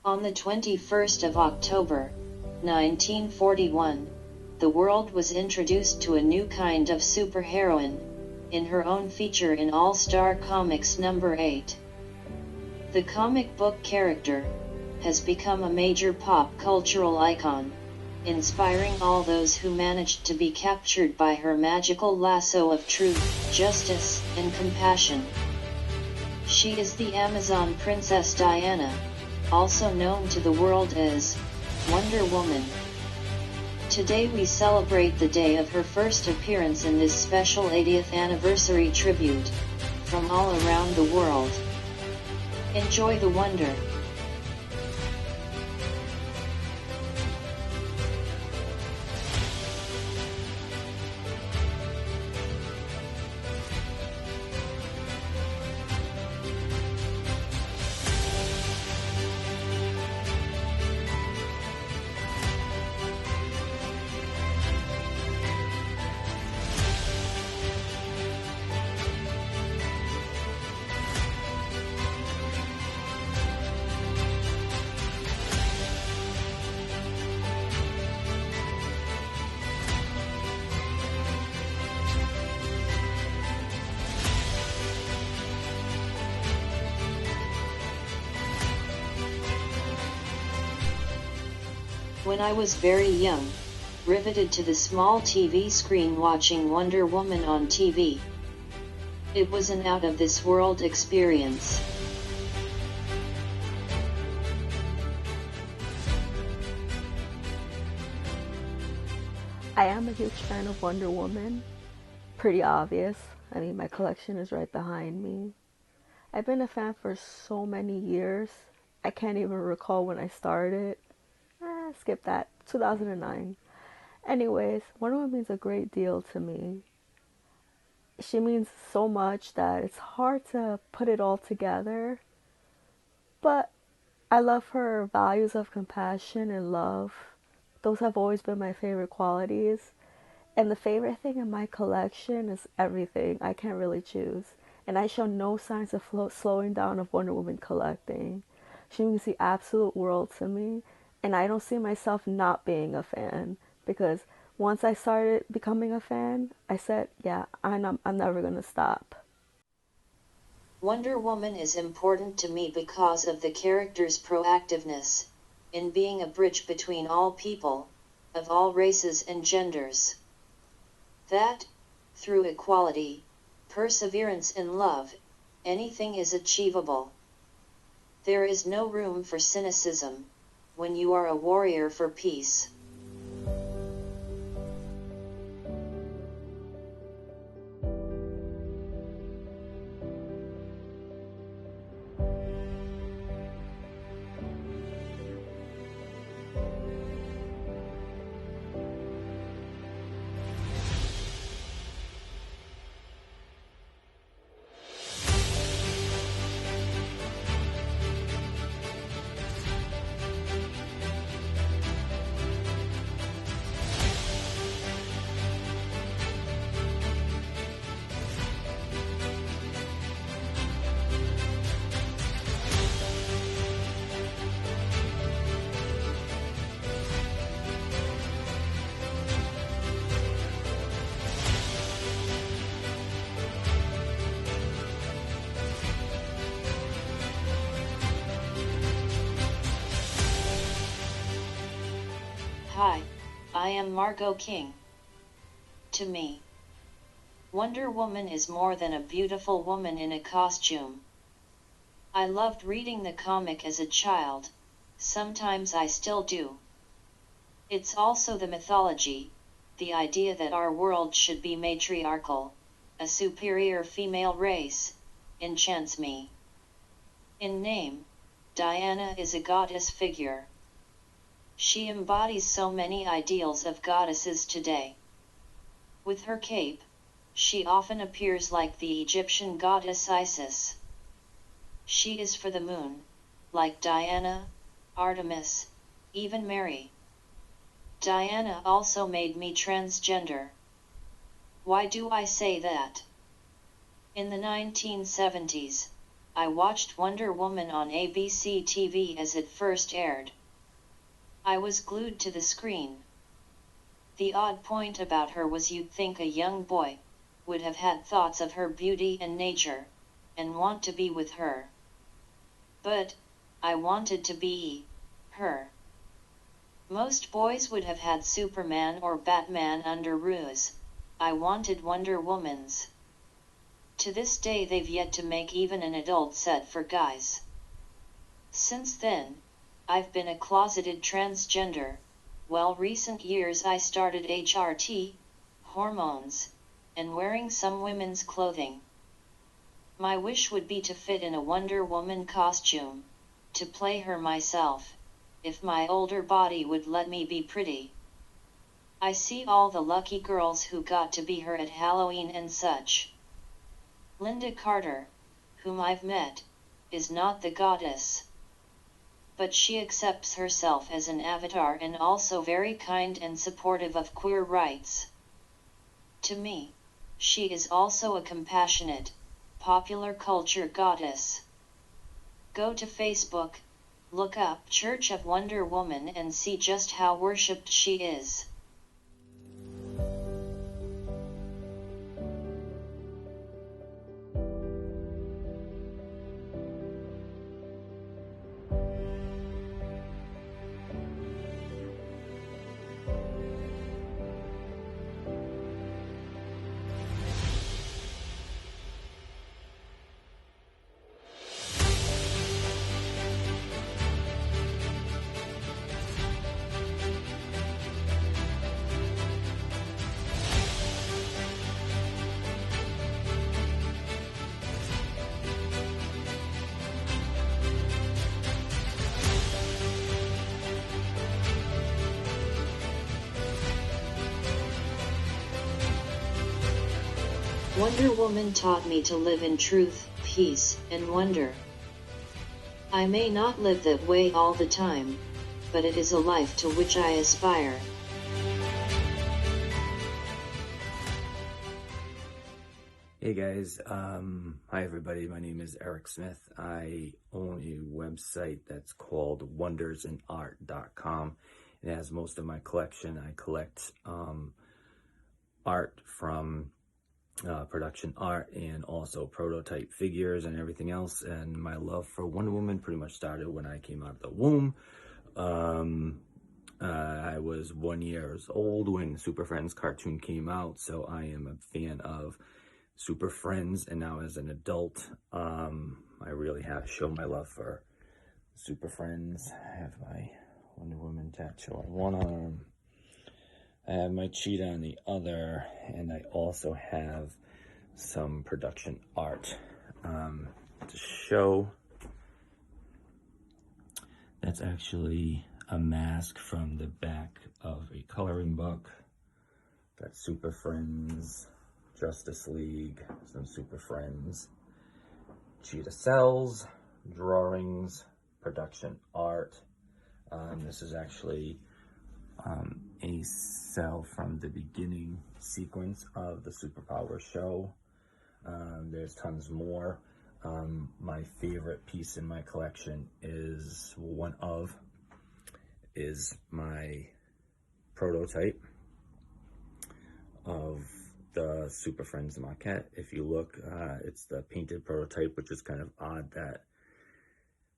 On the 21st of October, 1941, the world was introduced to a new kind of superheroine, in her own feature in All-Star Comics number 8. The comic book character has become a major pop cultural icon, inspiring all those who managed to be captured by her magical lasso of truth, justice, and compassion. She is the Amazon Princess Diana, also known to the world as Wonder Woman. Today we celebrate the day of her first appearance in this special 80th anniversary tribute, from all around the world. Enjoy the wonder. When I was very young, riveted to the small TV screen watching Wonder Woman on TV. It was an out-of-this-world experience. I am a huge fan of Wonder Woman. Pretty obvious. I mean, my collection is right behind me. I've been a fan for so many years. I can't even recall when I started. Skip that. 2009. Anyways, Wonder Woman means a great deal to me. She means so much that it's hard to put it all together. But I love her values of compassion and love. Those have always been my favorite qualities. And the favorite thing in my collection is everything. I can't really choose. And I show no signs of slowing down of Wonder Woman collecting. She means the absolute world to me. And I don't see myself not being a fan, because once I started becoming a fan, I said, yeah, I'm never going to stop. Wonder Woman is important to me because of the character's proactiveness, in being a bridge between all people, of all races and genders. That, through equality, perseverance and love, anything is achievable. There is no room for cynicism when you are a warrior for peace. Hi, I am Margot King. To me, Wonder Woman is more than a beautiful woman in a costume. I loved reading the comic as a child, sometimes I still do. It's also the mythology, the idea that our world should be matriarchal, a superior female race, enchants me. In name, Diana is a goddess figure. She embodies so many ideals of goddesses today. With her cape, she often appears like the Egyptian goddess Isis. She is for the moon, like Diana, Artemis, even Mary. Diana also made me transgender. Why do I say that? In the 1970s, I watched Wonder Woman on ABC TV as it first aired. I was glued to the screen. The odd point about her was you'd think a young boy would have had thoughts of her beauty and nature, and want to be with her. But I wanted to be her. Most boys would have had Superman or Batman under ruse. I wanted Wonder Woman's. To this day they've yet to make even an adult set for guys. Since then, I've been a closeted transgender. Well, recent years I started HRT, hormones, and wearing some women's clothing. My wish would be to fit in a Wonder Woman costume, to play her myself, if my older body would let me be pretty. I see all the lucky girls who got to be her at Halloween and such. Linda Carter, whom I've met, is not the goddess. But she accepts herself as an avatar and also very kind and supportive of queer rights. To me, she is also a compassionate, popular culture goddess. Go to Facebook, look up Church of Wonder Woman and see just how worshipped she is. Wonder Woman taught me to live in truth, peace, and wonder. I may not live that way all the time, but it is a life to which I aspire. Hey guys, hi everybody, my name is Eric Smith. I own a website that's called wondersandart.com. It has most of my collection. I collect art from production art and also prototype figures and everything else, and my love for Wonder Woman pretty much started when I came out of the womb. I was 1 year old when Super Friends cartoon came out, so I am a fan of Super Friends, and now as an adult, I really have to show my love for Super Friends. I have my Wonder Woman tattoo on one arm. I have my cheetah on the other, and I also have some production art to show. That's actually a mask from the back of a coloring book. Got Super Friends, Justice League, some Super Friends, cheetah cells, drawings, production art. This is actually a cell from the beginning sequence of the Superpower show. There's tons more. My favorite piece in my collection is my prototype of the Super Friends maquette. If you look, it's the painted prototype, which is kind of odd that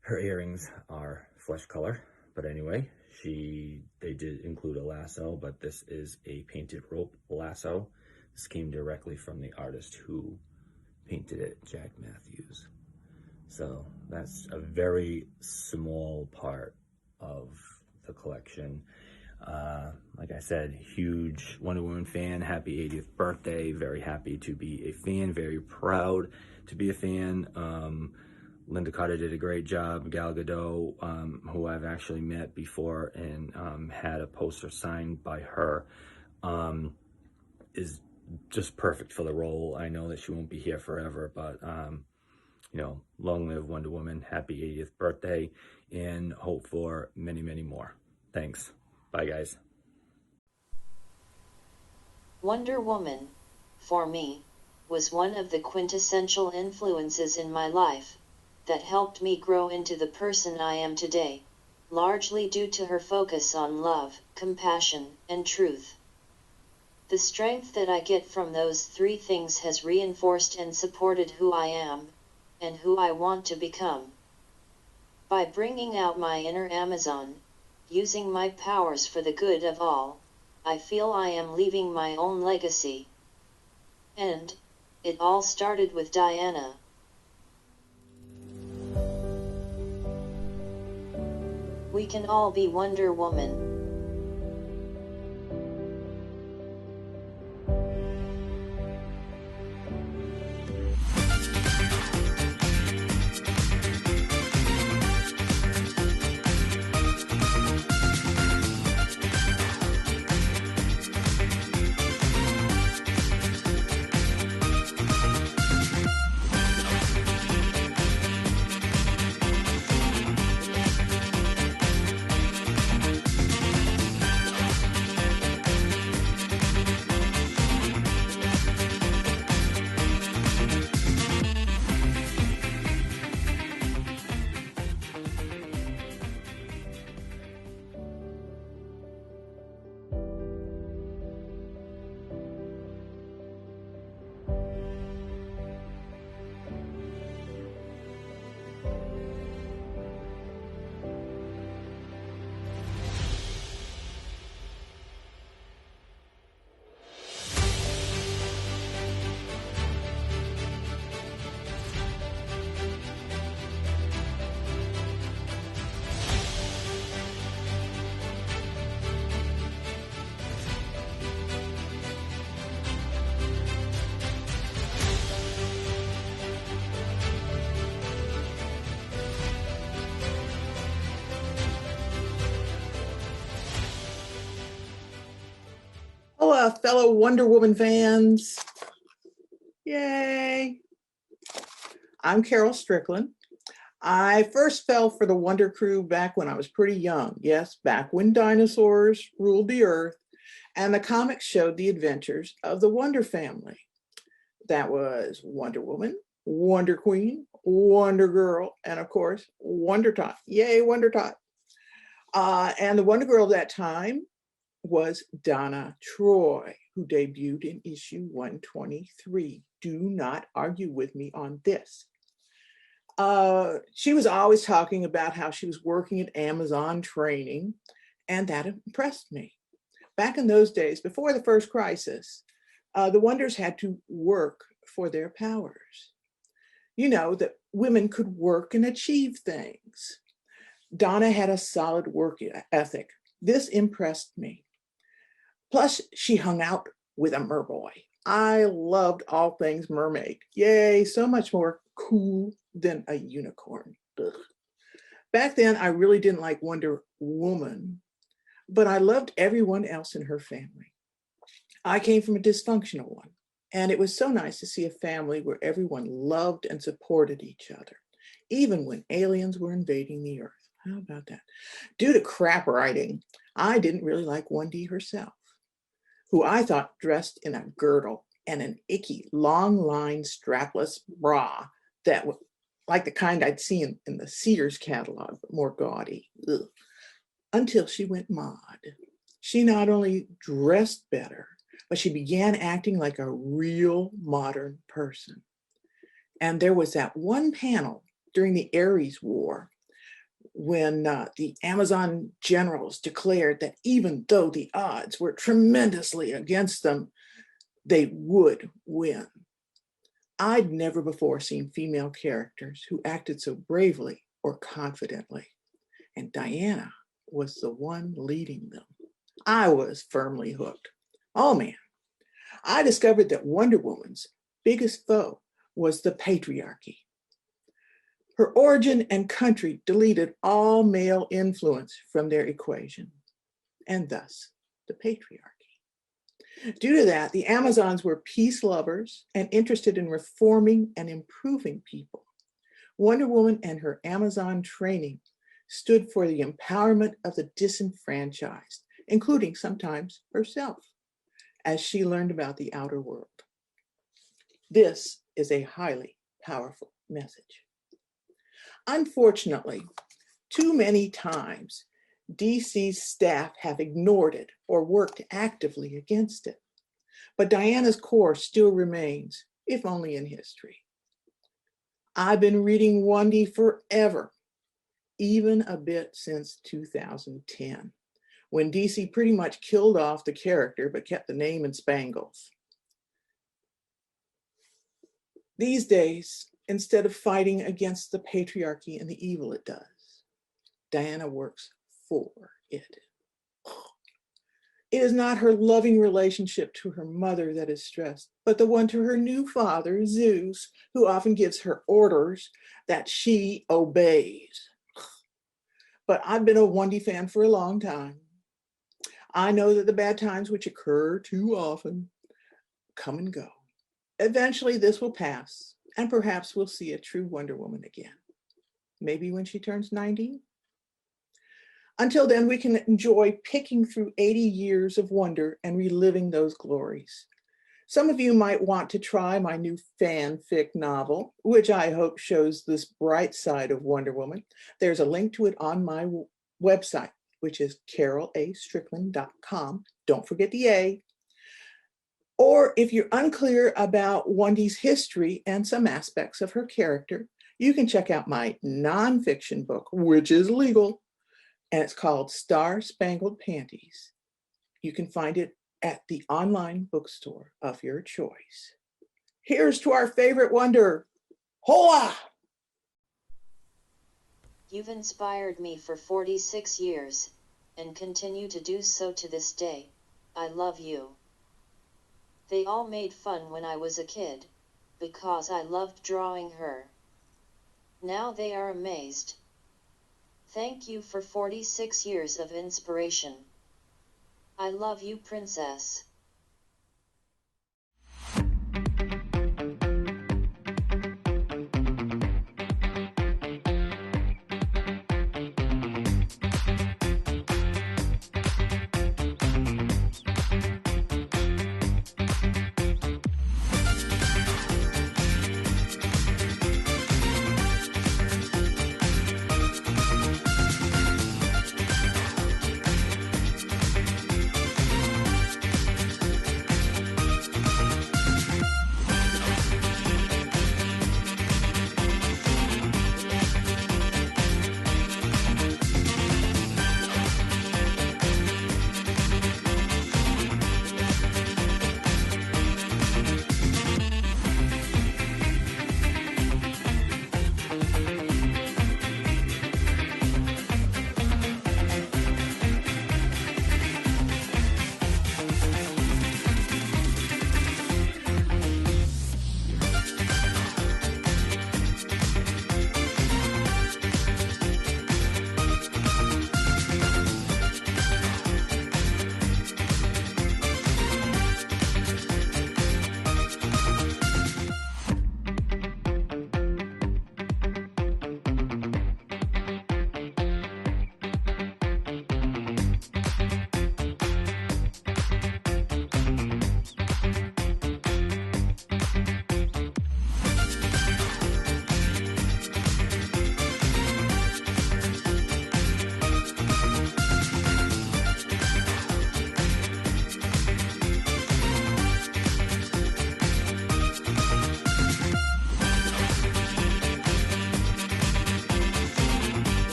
her earrings are flesh color. But anyway, they did include a lasso, but this is a painted rope lasso. This came directly from the artist who painted it, Jack Matthews. So that's a very small part of the collection. Like I said, huge Wonder Woman fan. Happy 80th birthday. Very happy to be a fan. Very proud to be a fan. Linda Carter did a great job. Gal Gadot, who I've actually met before and had a poster signed by her, is just perfect for the role. I know that she won't be here forever, but you know, long live Wonder Woman. Happy 80th birthday, and hope for many, many more. Thanks. Bye, guys. Wonder Woman, for me, was one of the quintessential influences in my life. that helped me grow into the person I am today, largely due to her focus on love, compassion, and truth. The strength that I get from those three things has reinforced and supported who I am, and who I want to become. By bringing out my inner Amazon, using my powers for the good of all, I feel I am leaving my own legacy. And it all started with Diana. We can all be Wonder Woman. Hello, fellow Wonder Woman fans. Yay. I'm Carol Strickland. I first fell for the Wonder Crew back when I was pretty young. Yes, back when dinosaurs ruled the earth and the comics showed the adventures of the Wonder family. That was Wonder Woman, Wonder Queen, Wonder Girl, and of course, Wonder Tot. Yay, Wonder Tot. And the Wonder Girl of that time was Donna Troy, who debuted in issue 123. Do not argue with me on this. She was always talking about how she was working at Amazon training, and that impressed me. Back in those days, before the first crisis, the Wonders had to work for their powers. You know, that women could work and achieve things. Donna had a solid work ethic. This impressed me. Plus, she hung out with a merboy. I loved all things mermaid. Yay, so much more cool than a unicorn. Ugh. Back then, I really didn't like Wonder Woman, but I loved everyone else in her family. I came from a dysfunctional one, and it was so nice to see a family where everyone loved and supported each other, even when aliens were invading the earth. How about that? Due to crap writing, I didn't really like 1D herself, who I thought dressed in a girdle and an icky long line strapless bra that was like the kind I'd seen in the Sears catalog, but more gaudy. Ugh. Until she went mod. She not only dressed better, but she began acting like a real modern person. And there was that one panel during the Ares War when the Amazon generals declared that even though the odds were tremendously against them, they would win. I'd never before seen female characters who acted so bravely or confidently, and Diana was the one leading them. I was firmly hooked. Oh man, I discovered that Wonder Woman's biggest foe was the patriarchy. Her origin and country deleted all male influence from their equation, and thus the patriarchy. Due to that, the Amazons were peace lovers and interested in reforming and improving people. Wonder Woman and her Amazon training stood for the empowerment of the disenfranchised, including sometimes herself, as she learned about the outer world. This is a highly powerful message. Unfortunately, too many times, DC's staff have ignored it or worked actively against it. But Diana's core still remains, if only in history. I've been reading Wendy forever, even a bit since 2010, when DC pretty much killed off the character but kept the name in Spangles. These days, instead of fighting against the patriarchy and the evil it does, Diana works for it. It is not her loving relationship to her mother that is stressed, but the one to her new father, Zeus, who often gives her orders that she obeys. But I've been a Wendy fan for a long time. I know that the bad times, which occur too often, come and go. Eventually this will pass, and perhaps we'll see a true Wonder Woman again. Maybe when she turns 90. Until then, we can enjoy picking through 80 years of wonder and reliving those glories. Some of you might want to try my new fanfic novel, which I hope shows this bright side of Wonder Woman. There's a link to it on my website, which is carolastrickland.com. Don't forget the A. Or if you're unclear about Wendy's history and some aspects of her character, you can check out my nonfiction book, which is legal, and it's called Star Spangled Panties. You can find it at the online bookstore of your choice. Here's to our favorite wonder. Hoa! You've inspired me for 46 years, and continue to do so to this day. I love you. They all made fun when I was a kid, because I loved drawing her. Now they are amazed. Thank you for 46 years of inspiration. I love you, Princess.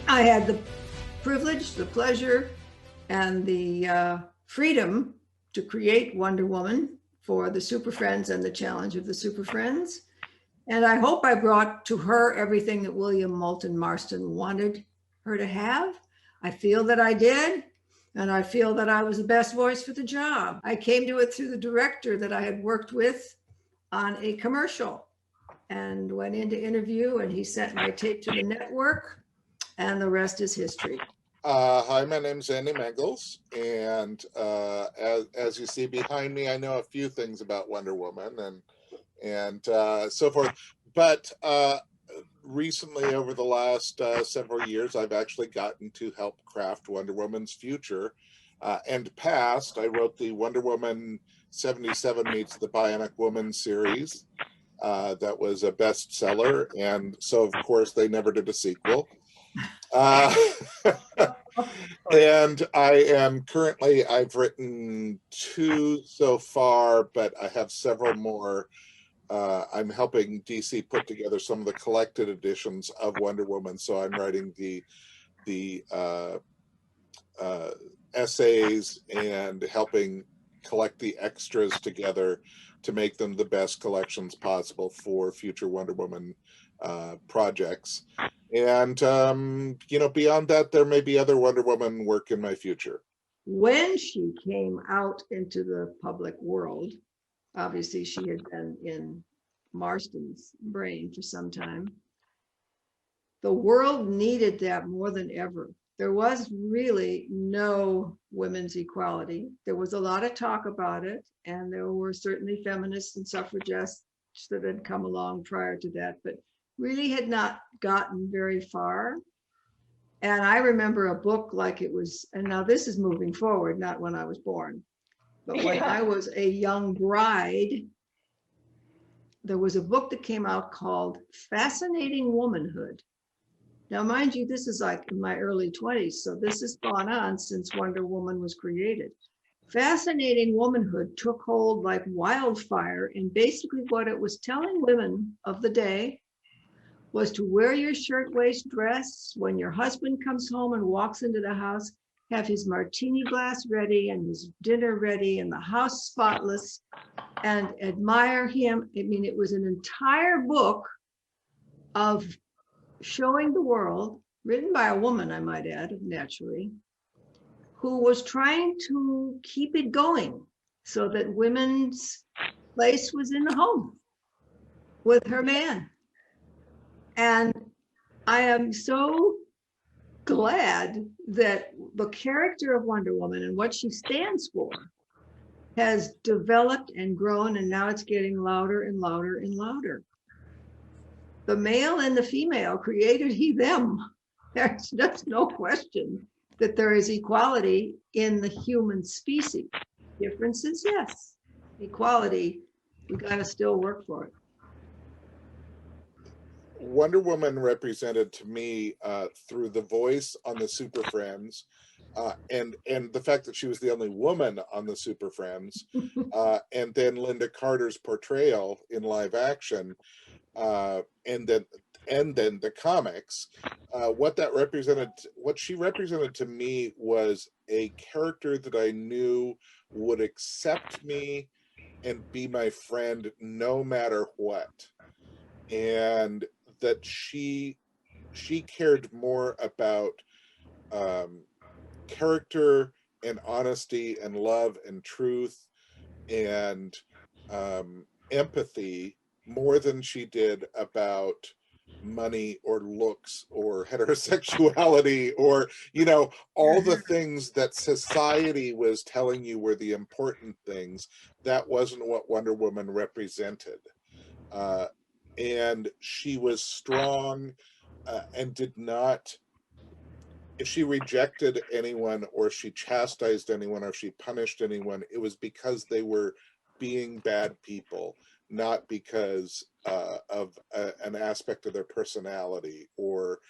I had the privilege, the pleasure, and the freedom to create Wonder Woman for the Super Friends and the Challenge of the Super Friends. And I hope I brought to her everything that William Moulton Marston wanted her to have. I feel that I did, and I feel that I was the best voice for the job. I came to it through the director that I had worked with on a commercial. and went in to interview, and he sent my tape to the network, and the rest is history. Hi, my name's Andy Mangels, and as you see behind me, I know a few things about Wonder Woman and so forth. But recently, over the last several years, I've actually gotten to help craft Wonder Woman's future and past. I wrote the Wonder Woman 77 Meets the Bionic Woman series. That was a bestseller, and so of course they never did a sequel. And I am currently, I've written 2 so far, but I have several more. I'm helping DC put together some of the collected editions of Wonder Woman, so I'm writing the essays and helping collect the extras together to make them the best collections possible for future Wonder Woman projects. And, beyond that, there may be other Wonder Woman work in my future. When she came out into the public world, obviously she had been in Marston's brain for some time. The world needed that more than ever. There was really no women's equality. There was a lot of talk about it, and there were certainly feminists and suffragists that had come along prior to that, but really had not gotten very far. And I remember a book like it was, and now this is moving forward, not when I was born, but when I was a young bride, there was a book that came out called Fascinating Womanhood. Now, mind you, this is like in my early 20s, so this has gone on since Wonder Woman was created. Fascinating Womanhood took hold like wildfire, and basically what it was telling women of the day was to wear your shirtwaist dress when your husband comes home and walks into the house, have his martini glass ready and his dinner ready and the house spotless, and admire him. I mean, it was an entire book of showing the world, written by a woman, I might add, naturally, who was trying to keep it going so that women's place was in the home with her man. And I am so glad that the character of Wonder Woman and what she stands for has developed and grown, and now it's getting louder and louder and louder. The male and the female created he them. There's no question that there is equality in the human species. Differences, yes. Equality, we got to still work for it. Wonder Woman represented to me through the voice on the Super Friends, and the fact that she was the only woman on the Super Friends, and then Linda Carter's portrayal in live action, and then the comics. What she represented to me was a character that I knew would accept me and be my friend no matter what, and that she cared more about character and honesty and love and truth and empathy more than she did about money or looks or heterosexuality or all the things that society was telling you were the important things. That wasn't what Wonder Woman represented. And she was strong and did not, if she rejected anyone or she chastised anyone or she punished anyone, it was because they were being bad people, not because of an aspect of their personality or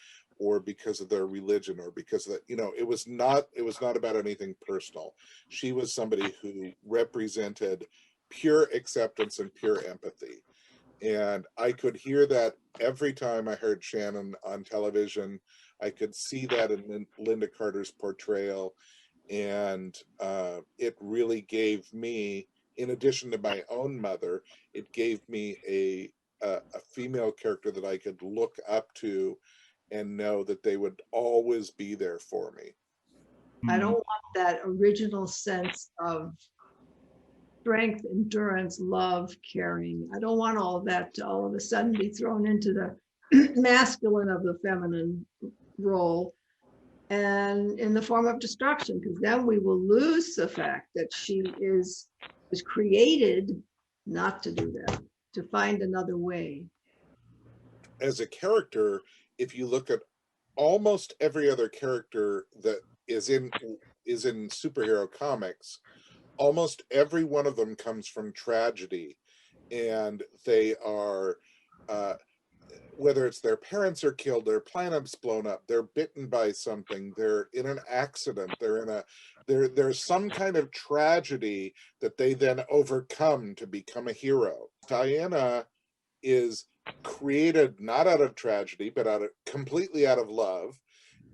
because of their religion or because of that. It was not about anything personal. She was somebody who represented pure acceptance and pure empathy. And I could hear that every time I heard Shannon on television. I could see that in Linda Carter's portrayal. And it really gave me, in addition to my own mother, it gave me a female character that I could look up to and know that they would always be there for me. I don't want that original sense of strength, endurance, love, caring. I don't want all of that to all of a sudden be thrown into the masculine of the feminine role and in the form of destruction, because then we will lose the fact that she was created not to do that, to find another way. As a character, if you look at almost every other character that is in superhero comics, almost every one of them comes from tragedy, and they are whether it's their parents are killed, their planet's blown up, they're bitten by something, they're in an accident, there's some kind of tragedy that they then overcome to become a hero. Diana is created not out of tragedy, but completely out of love,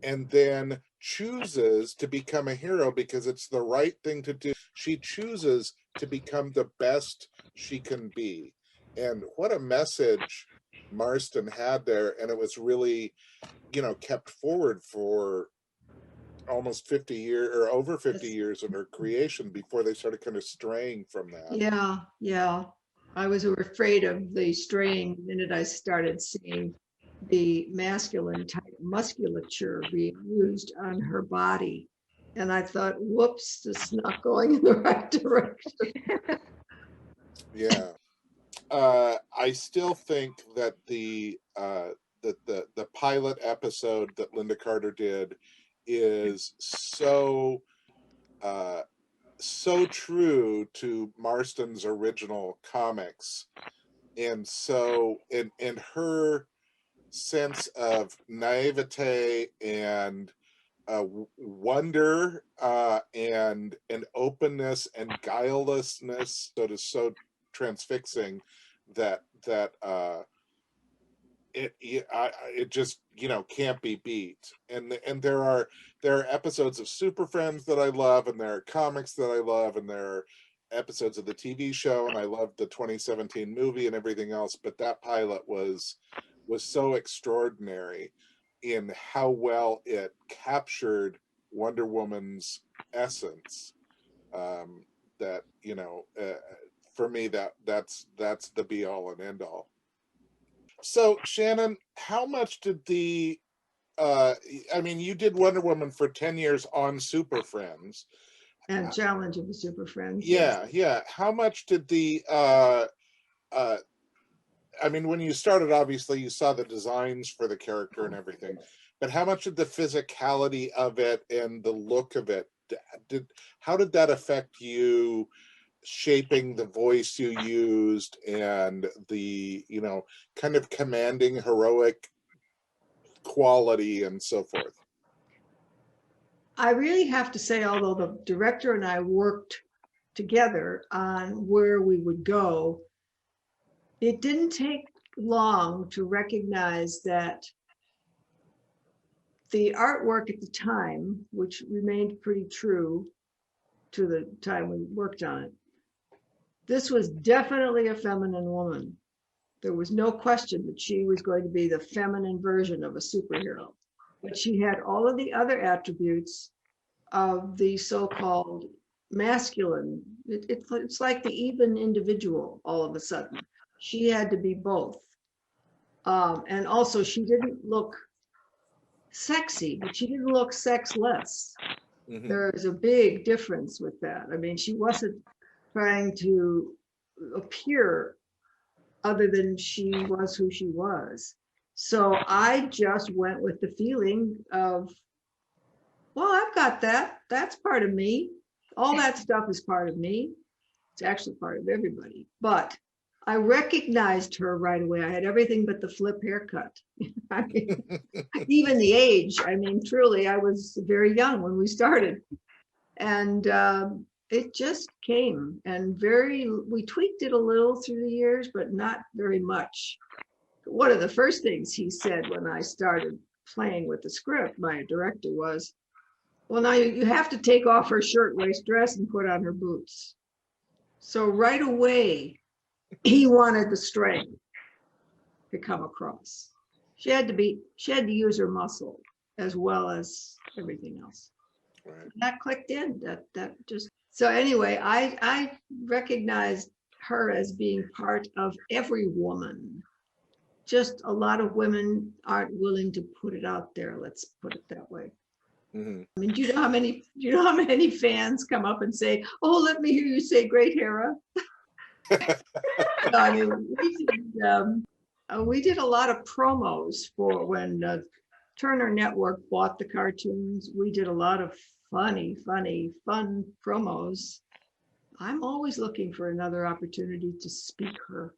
and then chooses to become a hero because it's the right thing to do. She chooses to become the best she can be. And what a message Marston had there. And it was really, kept forward for almost 50 years or over 50 years in her creation before they started kind of straying from that. Yeah. I was afraid of the straying the minute I started seeing the masculine type musculature being used on her body. And I thought, whoops, this is not going in the right direction. Yeah. I still think that the pilot episode that Linda Carter did is so true to Marston's original comics, and so in her sense of naivete and wonder and openness and guilelessness that is so transfixing that it just can't be beat. And there are episodes of Super Friends that I love, and there are comics that I love, and there are episodes of the TV show, and I love the 2017 movie and everything else, but that pilot was so extraordinary in how well it captured Wonder Woman's essence, that for me that's the be all and end all. So Shannon, how much did you did Wonder Woman for 10 years on Super Friends and Challenge of the Super Friends. Yeah. How much did when you started, obviously you saw the designs for the character and everything, but how much did the physicality of it and the look of it, how did that affect you, shaping the voice you used and the, kind of commanding heroic quality and so forth? I really have to say, although the director and I worked together on where we would go, it didn't take long to recognize that the artwork at the time, which remained pretty true to the time we worked on it, this was definitely a feminine woman. There was no question that she was going to be the feminine version of a superhero, but she had all of the other attributes of the so-called masculine. It's like the even individual all of a sudden. She had to be both. And also she didn't look sexy, but she didn't look sexless. Mm-hmm. There's a big difference with that. I mean, she wasn't trying to appear other than she was who she was. So I just went with the feeling of, well, I've got that. That's part of me. All that stuff is part of me. It's actually part of everybody. But I recognized her right away. I had everything but the flip haircut. I mean, even the age. I mean, truly, I was very young when we started. And it just came. And we tweaked it a little through the years, but not very much. One of the first things he said when I started playing with the script, my director, was, well, now you have to take off her shirtwaist dress and put on her boots. So right away, he wanted the strength to come across. She had to use her muscle as well as everything else. Right. That clicked in. That just So anyway, I recognized her as being part of every woman. Just a lot of women aren't willing to put it out there. Let's put it that way. Mhm. I mean, do you know how many fans come up and say, "Oh, let me hear you say great Hera"? No, I mean, we did a lot of promos for when Turner Network bought the cartoons. We did a lot of fun promos. I'm always looking for another opportunity to speak her.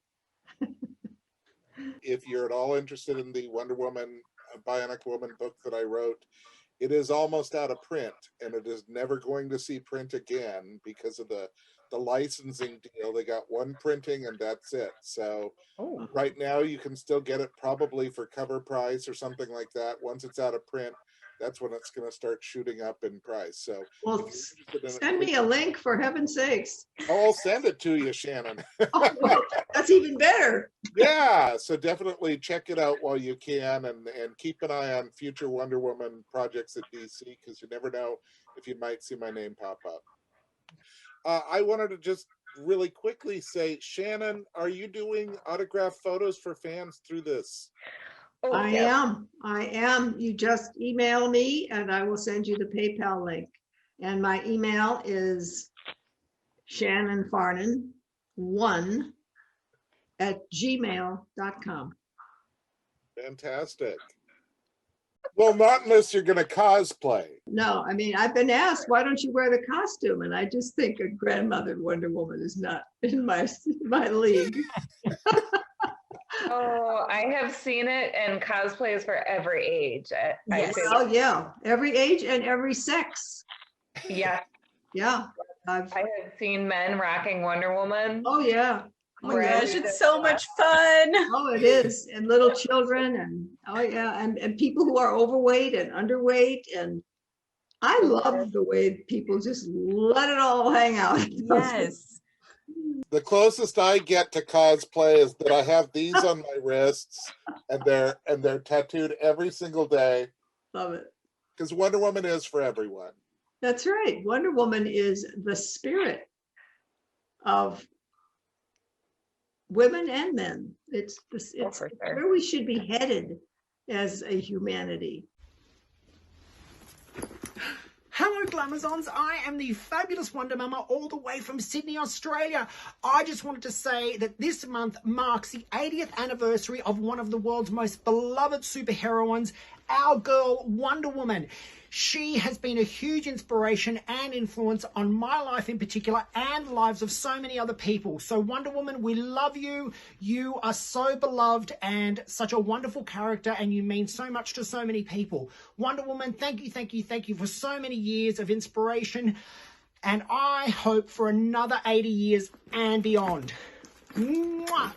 If you're at all interested in the Wonder Woman, Bionic Woman book that I wrote, it is almost out of print, and it is never going to see print again because of the licensing deal. They got one printing and that's it. So right now you can still get it probably for cover price or something like that. Once it's out of print, that's when it's going to start shooting up in price. So Well, send me a link, for heaven's sakes. I'll send it to you, Shannon. Oh, well, that's even better. Yeah, so definitely check it out while you can, and keep an eye on future Wonder Woman projects at DC, because you never know if you might see my name pop up. I wanted to just really quickly say, Shannon, are you doing autograph photos for fans through this? Oh, I am. You just email me and I will send you the PayPal link. And my email is Shannon Farnon 1@gmail.com. Fantastic. Well, not unless you're going to cosplay. No, I mean, I've been asked, why don't you wear the costume? And I just think a grandmother Wonder Woman is not in my league. Oh, I have seen it, and cosplay is for every age. Yes. Oh, yeah. Every age and every sex. Yeah. Yeah. I have seen men rocking Wonder Woman. Oh, yeah. Oh my gosh, it's so much fun. Oh, it is. And little children, and oh yeah, and people who are overweight and underweight. And I love the way people just let it all hang out. Yes. The closest I get to cosplay is that I have these on my wrists, and they're tattooed every single day. Love it. Because Wonder Woman is for everyone. That's right. Wonder Woman is the spirit of women and men. It's where we should be headed as a humanity. Hello Glamazons, I am the fabulous Wonder Mama all the way from Sydney, Australia. I just wanted to say that this month marks the 80th anniversary of one of the world's most beloved superheroines, our girl Wonder Woman. She has been a huge inspiration and influence on my life in particular, and the lives of so many other people. So Wonder Woman, we love you. You are so beloved and such a wonderful character, and you mean so much to so many people. Wonder Woman, thank you for so many years of inspiration, and I hope for another 80 years and beyond. Mwah!